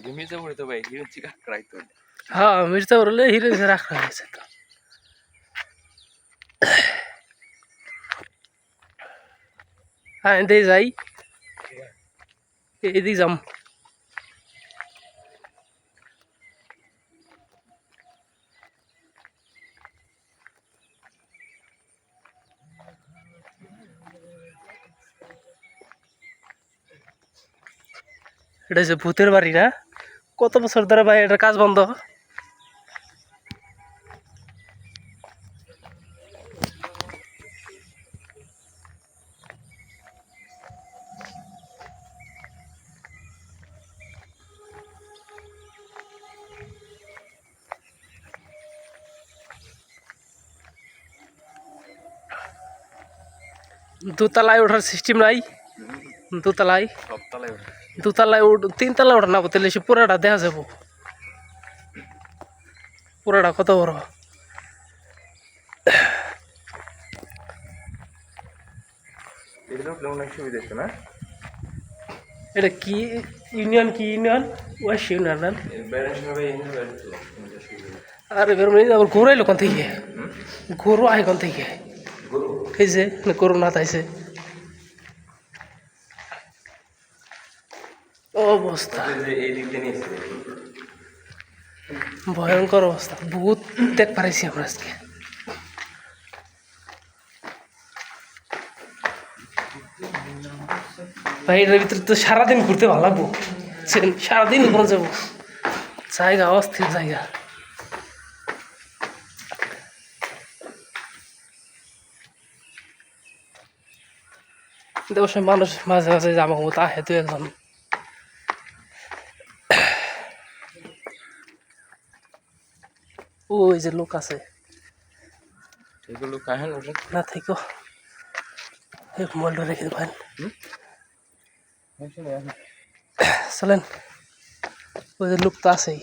मिर्जापुरे तो भाई हिरण चिका कराई तो हाँ मिर्जापुरले हिरण चाहिँ राख्न रहेछ त এদিকে যাই এদিকে যাম এটা হচ্ছে ভূতের বাড়ি না কত বছর ধরে ভাই এটা কাজ বন্ধ দোতলায় ওঠার সিস্টেম নাই দোতলায় দোতলায় তিনতলায় ওঠা না তাহলে সে পুরাটা দেখা যাব পুরাটা কত বড় এটা কি ইউনিয়ন কি ইউনিয়ন ওয়াশ ইউনিয়ন আরে বের মানে আবার গরু এলো কোন থেকে গরু আয় কোন থেকে এই যে গরু না তাইছে অবস্থা ভয়ঙ্কর অবস্থা ভূত দেখ পারাইছি আমরা আজকে ভাই এটার ভিতরে তো সারাদিন ঘুরতে ভালো লাগবো সারাদিন উপরে যাবো জায়গা অস্থির জায়গা অবশ্য মানুষ মাঝে মাঝে জামা কাপড় তা হেতু একজন ওই যে লোক আছে না থেকো মোবাইলটা রেখে দেবেন চলেন ওই যে লোক তো আছেই